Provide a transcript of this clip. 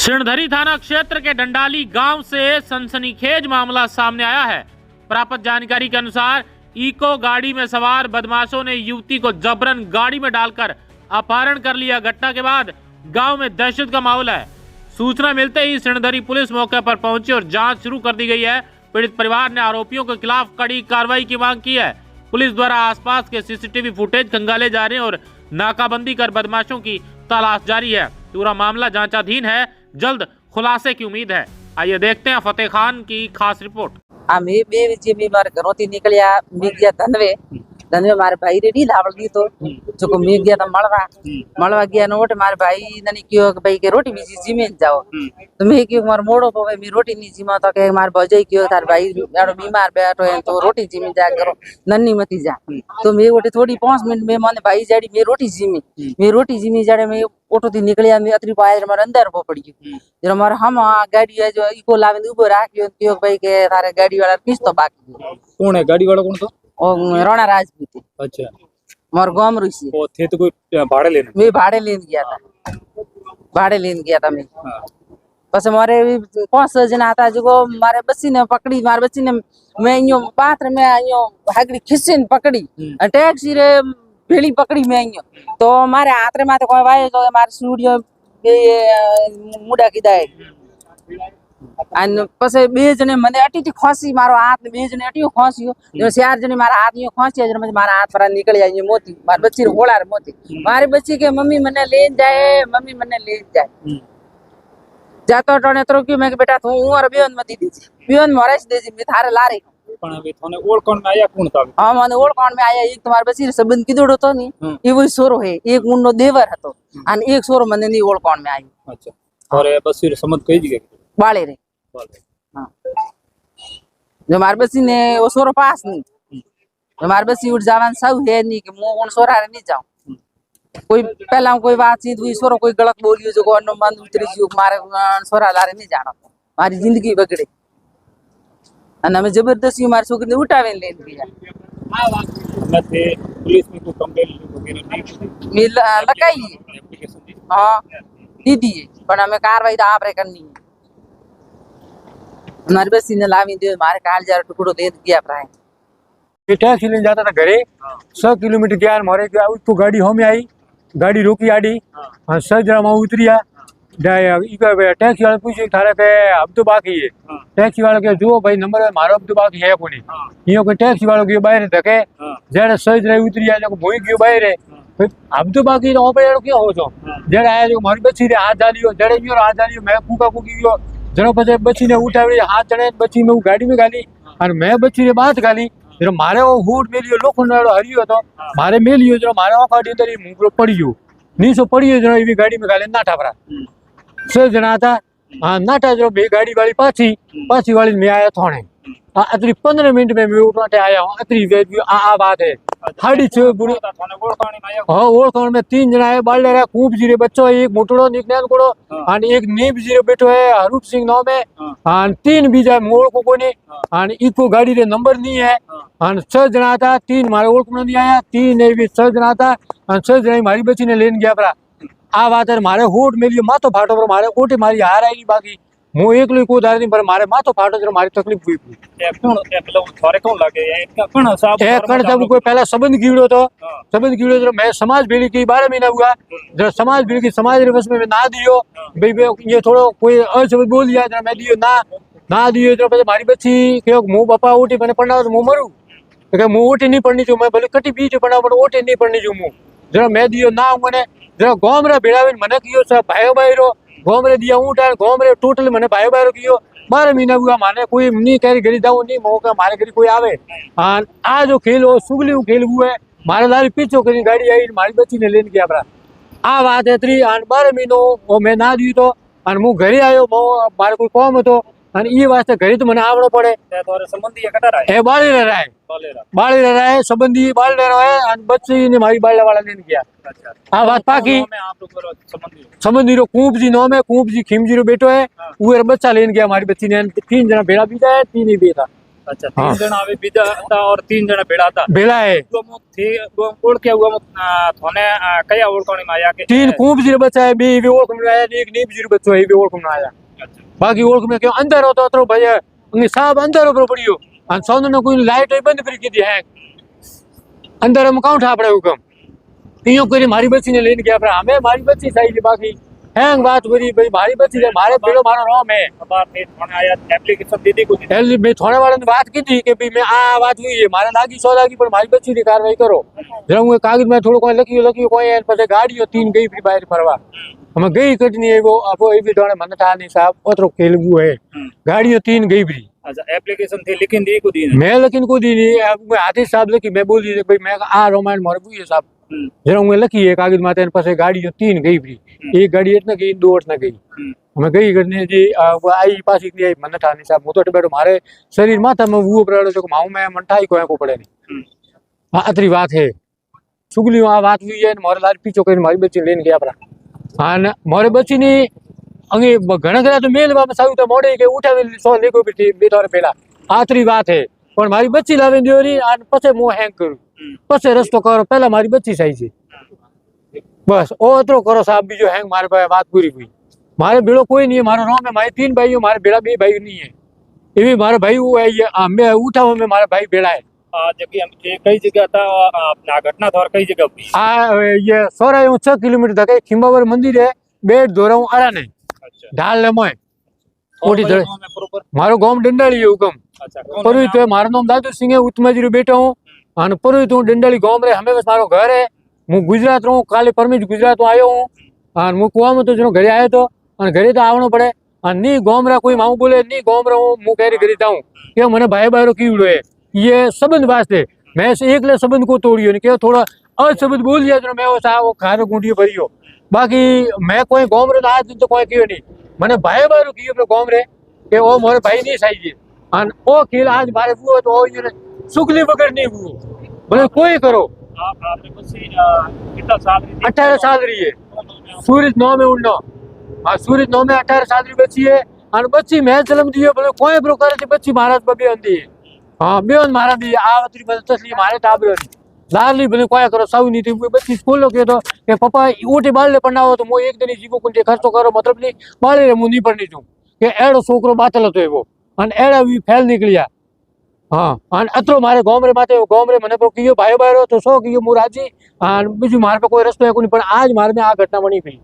सिणधरी थाना क्षेत्र के डंडाली गांव से सनसनीखेज मामला सामने आया है। प्राप्त जानकारी के अनुसार इको गाड़ी में सवार बदमाशों ने युवती को जबरन गाड़ी में डालकर अपहरण कर लिया। घटना के बाद गांव में दहशत का माहौल है। सूचना मिलते ही सिणधरी पुलिस मौके पर पहुंची और जांच शुरू कर दी गई है। पीड़ित परिवार ने आरोपियों के खिलाफ कड़ी कार्रवाई की मांग की है। पुलिस द्वारा आसपास के सीसीटीवी फुटेज खंगाले जा रहे हैं और नाकाबंदी कर बदमाशों की तलाश जारी है। पूरा मामला जांचाधीन है, जल्द खुलासे की उम्मीद है। आइए देखते हैं फतेह खान की खास रिपोर्ट। आम्ही बे विजय मारे घरों निकलिया मी गया धनवे मारे भाई रेडी धावल गई तो जो मी गया तो मलवा गया नोट मारे भाई ननी क्यों भाई के रोटी बीजी जिमे जाओ तो मैं क्यों मार मोड़ो पे मी रोटी नहीं जिमा तो के मार भजई क्यों तार भाई यारो बीमार बैठो है तो रोटी जिमे जा करो नन्नी मती जा तो मैं ओटे थोड़ी 5 मिनट में माने भाई जाड़ी मैं रोटी जिमी जाड़े मैं ऑटो थी निकलिया मैं अतरी पाए मारे अंदर वो पड़ी जरा मारे हम गाड़ी है जो इको लावे उबो राख्यो क्यों भाई के तारे गाड़ी वाला किस तो बाकी कौन है गाड़ी वाला? कौन तो राणा राजपूत। अच्छा, मोर गांव रुसी वो थे तो कोई भाड़े लेने? मैं भाड़े लेने गया था मैं। बस मारे 5 जना आता जो मारे बच्ची ने पकड़ी मारे बच्ची ने मैं यो पात्र में यो हागड़ी खिस्से पकड़ी टैक्सी रे भेड़ी पकड़ी मैं यो तो मारे हाथ रे माथे कोई वाय तो मारे स्टूडियो मुडा कीधा અને પછી બે જણે મને અટીથી ખોસી મારો હાથ બે જણે અટીઓ ખોસ્યો જો 4 જણે મારા હાથ યો ખોસ્યા જણે મારા હાથ પર નીકળી આવી મોતી મારી બચ્ચી હોળાર મોતી મારી બચ્ચી કે મમ્મી મને લઈને જાય જાતો ટણે તો કે मैं बेटा तू और बेन मती दीजी बेन मोरेस देजी मैं थारे लारे પણ હવે તને ઓળખણ में आया कौन था? हां મને ઓળખણ में आया एक तुम्हारे बच्ची संबंध कीधोड़ो तो नी एवो सोरो है एक उन्नो देवर હતો અને એક સોરો મને ની ઓળખણ में आयो। अच्छा, और बसीर समझ कई जगह बाले रे हाँ जो मार बसी ने वो सोरो पास नहीं जो मार बसी उठ जावन सब है नहीं कि मो उन सोरा रे नहीं जाऊं कोई पहला कोई बातचीत हुई सोरो कोई गलत बोलियो जो को मन उतरी जो मारे सोरा लारे नहीं जाना मारी जिंदगी बगड़े અને અમે જબરદસ્તી મારી છોકરીને ઉઠાવીને લઈને ગયા। આ વાત મતે पुलिस में कोई कंप्लेंट वगैरह नहीं मी लगाई एप्लीकेशन दी? हां दीदी पण અમે કાર્યવાહી તો આપરે કરनी है। हमारी बसी ने लावी दे मारे काल जार टुकड़ो दे दिया प्राय ये टैक्सी लेने जाता था घरे 100 किलोमीटर गया मारे गया उसको गाड़ी होम आई गाड़ी रोकी आड़ी हाँ 100 जरा वहाँ उतरिया टैक्सी वाले पूछे थारे के अब तो बाकी है टैक्सी वाले के जो भाई नंबर मारो अब तो बाकी है कोनी यो कोई टैक्सी वालों के बाहर धके जरा 100 जरा उतरिया जो भोई गयो बाहर अब तो बाकी तो पे क्या हो जो जरा आया जो मारी बच्ची रे हाथ डालियो जड़े गयो हाथ डालियो मैं फूका फूकी गयो जरा પછી બચ્ચી ને ઉઠાવી હાથ ચડે બચ્ચી મેં ગાડી में ગાલી અને मैं બચ્ચી રે બાત ગાલી જરા મારે હૂડ મેલ્યો લોખંડવાળો હરિયો હતો મારે મેલ્યો જરા મારે ઓખાડી અંદર મુંગરો પડ્યો નીચો પડ્યો જરા એવી ગાડી में ગાલે નાઠા ભરા 6 જણા હતા હા નાઠા જો બે ગાડી વાળી પાછી वाली मैं आया થોણે अतरी 15 मिनट में मैं उठाते आया हूँ अतरी आ बात है 6:30 बुरी हाँ ओळखाण में 3 जना है बाल रहा खूब जीरे बच्चो एक मोटड़ो निकनैन कोड़ो और एक नीब जीरे बैठो है हरूप सिंह नाम है और 3 बीजा मोड़ को कोने और इको गाड़ी रे नंबर नहीं है और 6 जना था 3 मारे ओळख नहीं आया 3 ने भी 6 जना था और 6 जना मारी बच्ची ने लेन गया परा आ बात है मारे होट मेलियो मातो फाटो पर मारे ओटे मारी हार आई बाकी मो एकलो को दार नहीं पर मारे मातो फाटो जरा मारी तकलीफ हुई ए कोण ए मतलब थोड़े कोण लागे इनका कोण साहब ए कण जब कोई पहला संबंध कीड़ो तो संबंध कीड़ो जरा मैं समाज भेड़ी की 12 महीना हुआ जरा समाज भेड़ी की समाज रे बस में ना दियो भाई ये थोड़ो कोई अशब्द बोल दिया जरा मैं दियो ना दियो जरा मारी बच्ची के मो बापा ओटी बने पड़ना तो मो मरू के मो ओटी नहीं पड़नी जो मैं भले कटी बीच पड़ा पर ओटी नहीं पड़नी जो मो जरा मैं दियो ना मने जरा गांव रे भेड़ावीन मने कियो स भाई भाईरो गांव रे दिया ऊँट गांव रे टोटल मने भाई भाईरो कियो 12 महीना हुआ माने कोई नहीं कह घरी जाऊ नहीं मौका मारे घरी कोई आवे आ जो खेल हो सुगली खेल हुआ है मारे लारी पीछो करी गाड़ी आई मारी बच्ची ने लेने गया आ बात है 12 महीनो वो मैं ना दी तो मु घरे आयो मारे कोई काम तो ये वास्ते घरे तो मने आवड़ो पड़े संबंधी कटा रहा है बाली रहा है संबंधी बाल रहा है और बच्ची ने मारी बाल वाला लेने गया आ बात पाकी संबंधी रो कूप जी नाम है कूप जी खिमजी रो बेटो है वो बच्चा लेने गया हमारी बच्ची ने 3 जना भेड़ा बीजा है 3 ही बेटा अच्छा हाँ। 3 जना अभी बीजा था और 3 जना भेड़ा था भेला है हुआ थे हुआ ओळख्या हुआ थोने कया ओळखणी में आया के तीन खूब जीरो बच्चा है बी भी ओळख में आया एक नीब जीरो बच्चो है भी ओळख में आया अच्छा बाकी ओळख में क्यों अंदर होतो अतरो भैया अंगे साहब अंदर ऊपर पड़ियो अन सोन ने कोई लाइट बंद कर की दी है अंदर हम काउंट आपड़े हुकम इयो करी मारी बच्ची ने लेने गया पर हमें मारी बच्ची चाहिए बाकी हैंग बात बरी भाई मारी बच्ची है मारे पेलो मारो नाम है बात थे थोने आया एप्लीकेशन दे दी को हेल्दी मैं थोड़े वाले ने बात की थी कि भाई मैं आ बात हुई है मारे लागी 100 लागी पर मारी बच्ची की कार्रवाई करो जरा वो कागज में थोड़ो कोई लकी कोई है पर गाड़ी हो 3 गई फिर बाहर फरवा हमें गई कटनी है वो अब ये भी दोने मन था नहीं साहब ओतरो खेलबू है गाड़ी हो 3 गई भी अच्छा एप्लीकेशन थी लेकिन दी को दी मैं लेकिन को दी नहीं अब मैं आदेश साहब लकी मैं बोली भाई मैं आ रोमांड मरबू है साहब जरा मैं लकी है कागज माते पास गाड़ी हो 3 गई भी एक गाड़ी इतना गई 2 ना गई हमें गई करने जी वो आई पास इतनी आई मन था नहीं साहब वो तो बैठो मारे शरीर माथा में वो पड़ो जो माऊ में मंठाई को पड़े नहीं हाँ अतरी बात है सुगली वहाँ बात हुई है मोरे लाल पीछो कर मारी बच्ची लेने गया अपना हाँ न मोरे बच्ची ने अंगे घना घना तो मेल बाबा साहब तो मोड़े के उठा में 100 लेको भी थी बे थोड़े पहला आतरी बात है पर मारी बच्ची लावे दियो री आन पछे मो हैंग करू पछे रस्तो करो पहला मारी बच्ची सही छे बस ओ अतरो करो साहब बीजो हैंग मारे पे बात पूरी हुई मारे बेड़ो कोई नहीं है मारो नाम है मारे 3 भाई मारे बेड़ा 2 भाई नहीं है ये भी मारे भाई वो है ये मैं उठा हूं मैं मारा भाई बेड़ा है जबकि हम कई जगह था अपना घटना था और कई जगह हुई ये 6 किलोमीटर तक खिंबावर मंदिर है बेट दोरा हूं आरा ने अच्छा ढाल ले मोय और ओटी कोई धड़े गाँव में प्रॉपर मारो गांव डंडाली है हुकम अच्छा कौन परुई तो मारो नाम दादू सिंह है उत्तमजीरो बेटा हूं अन परुई तो डंडाली गांव रे हमें बस मारो घर है मु गुजरात रहूं काले परमेश गुजरात तो आयो हूं अन मु कुआ में तो जनो घरे आयो तो अन घरे तो आवनो पड़े अन नी गांव रा कोई माऊ बोले नी गांव रा मु केरी घरे जाऊं के मने भाई बारो कीवड़ो है ये संबंध वास्ते मैं एकले संबंध को तोड़ियो ने के थोड़ा अशब्द बोल दिया तो मैं वो सा वो खारो गुंडियो भरियो बाकी मैं कोई गांव रे आज दिन तो कोई कियो नहीं मने भाई बारो कियो अपने गांव रे के ओ मोरे भाई नहीं चाहिए अन ओ खेल आज मारे वो तो ओ ये सुगली वगैरह नहीं वो बोले कोई करो आपने बच्ची कितना साल रही थी 18 साल रही है सूरज 9 में उड़ना हाँ सूरज 9 में 18 साल की बच्ची है और बच्ची मैं जन्म दियो बोले कोई ब्रो करे थी बच्ची महाराज बबी आंदी है हाँ बेन महाराज दी आवतरी बस तसली मारे टाबरो लाली बोले कोई करो सब नहीं थी वो बच्ची स्कूल के तो के पापा ऊटे बाल पढ़ना हो तो मो एक दिन जीवो कुंटे खर्चो करो मतलब नहीं बाले मु नहीं पढ़नी छू के एड़ो छोकरो बातल तो वो अन एड़ा भी फैल निकलिया हाँ अन अतरो मारे गांव रे माते गांव रे मने पर कियो भाई बारो तो सो कियो मु राजी अन बीजू मारे पे कोई रस्तो है कोनी पर आज मारे में आ घटना बनी गई